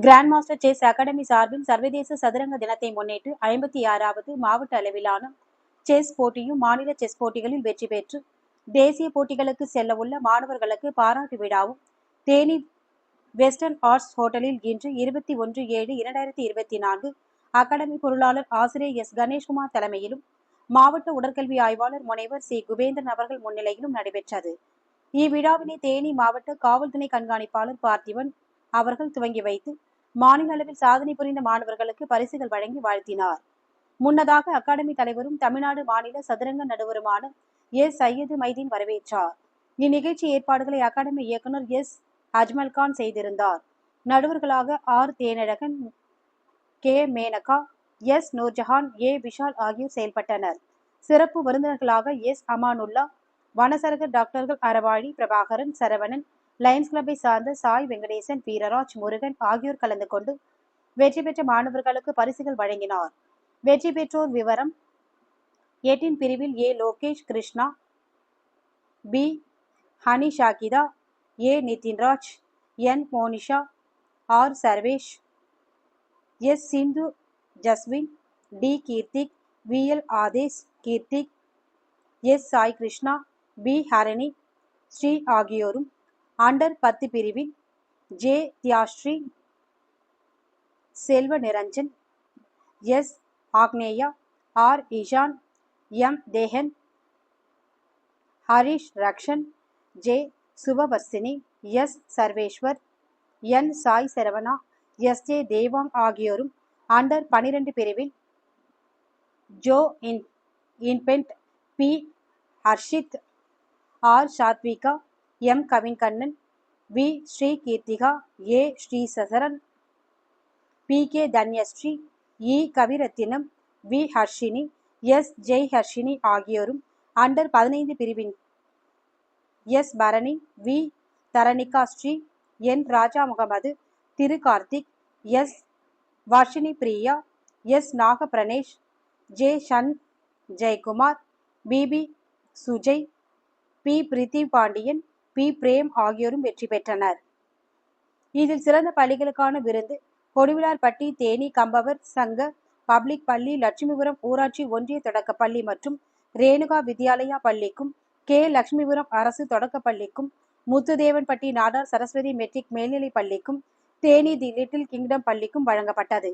Grand master chess academy சார்பில் சர்வதேச சதுரங்க தினத்தை முன்னிட்டு 56வது மாவட்ட அளவிலான செஸ் போட்டியும் மாநில செஸ் போட்டிகளில் வெற்றி பெற்று தேசிய போட்டிகளுக்கு செல்ல உள்ள மாணவர்களுக்கு பாராட்டு விழாவும் தேனி வெஸ்டர்ன் ஆர்ட்ஸ் ஹோட்டலில் இன்று 21/7/2024 அகாடமி பொருளாளர் ஆசிரியர் எஸ் கணேஷ்குமார் தலைமையிலும் மாவட்ட உடற்கல்வி ஆய்வாளர் முனைவர் சி குபேந்திரன் அவர்கள் முன்னிலையிலும் நடைபெற்றது. இவ்விழாவினை தேனி மாவட்ட காவல் துணை கண்காணிப்பாளர் பார்த்திபன் அவர்கள் துவங்கி வைத்து மாநில அளவில் சாதனை புரிந்த மாணவர்களுக்கு பரிசுகள் வழங்கி வாழ்த்தினார். முன்னதாக அகாடமி தலைவரும் தமிழ்நாடு மாநில சதுரங்க நடுவருமான எஸ் சையது மைதீன் வரவேற்றார். இந்நிகழ்ச்சி ஏற்பாடுகளை அகாடமி இயக்குநர் எஸ் அஜ்மல்கான் செய்திருந்தார். நடுவர்களாக R Thenazhagan, K Menaka, S Noorjahan, A Vishal ஆகியோர் செயல்பட்டனர். சிறப்பு விருந்தினர்களாக எஸ் அமானுல்லா, வனசரகர் டாக்டர்கள் அறவாழி, பிரபாகரன், சரவணன், லயன்ஸ் கிளப்பை சார்ந்த சாய் வெங்கடேசன், வீரராஜ், முருகன் ஆகியோர் கலந்து கொண்டு வெற்றி பெற்ற மாணவர்களுக்கு பரிசுகள் வழங்கினார். வெற்றி பெற்றோர் விவரம்: 18 பிரிவில் A Lokesh Krishna, P Honey Shahida, A Nithinraj, N Monisha, R Sarvesh, S Sindhu Jaswin, T Keerthik, V L Adesh Keerthik, S Sai Krishna, P Harani Sri ஆகியோரும், அண்டர் 10 பிரிவில் J Thiyasri, Selva Niranjan, S Agneya, R Ishan, M Dehan, Harish Rakshan, J Subavarshini, S Sarveshwar, N Sai Saravana, S J Devang ஆகியோரும், அண்டர் 12 பிரிவில் Jo Infant, P Harshith, R Sathvika, M Kavinkannan, we Sri Keerthika, A Sricharan, P K Dhanyasri, E Kaviratnam, V Harshini, S Jai Harshini ஆகியோரும், under 15 பிரிவின் S Bharani, V Dharanika Sri, N Raja Mohammed, Thiru Karthik, S Varshini Priya, S Naga Pranesh, J Shan Jayakumar, PP Sujay, P Preethi Pandian, P Prem ஆகியோரும் வெற்றி பெற்றனர். இதில் சிறந்த பள்ளிகளுக்கான விருது கொடிவிலார்பட்டி தேனி கம்பவர் சங்க பப்ளிக் பள்ளி, லட்சுமிபுரம் ஊராட்சி ஒன்றிய தொடக்கப்பள்ளி மற்றும் ரேணுகா வித்யாலயா பள்ளிக்கும், கே லட்சுமிபுரம் அரசு தொடக்கப்பள்ளிக்கும், முத்துதேவன்பட்டி நாடார் சரஸ்வதி மெட்ரிக் மேல்நிலைப் பள்ளிக்கும், தேனி தி லிட்டில் கிங்டம் பள்ளிக்கும் வழங்கப்பட்டது.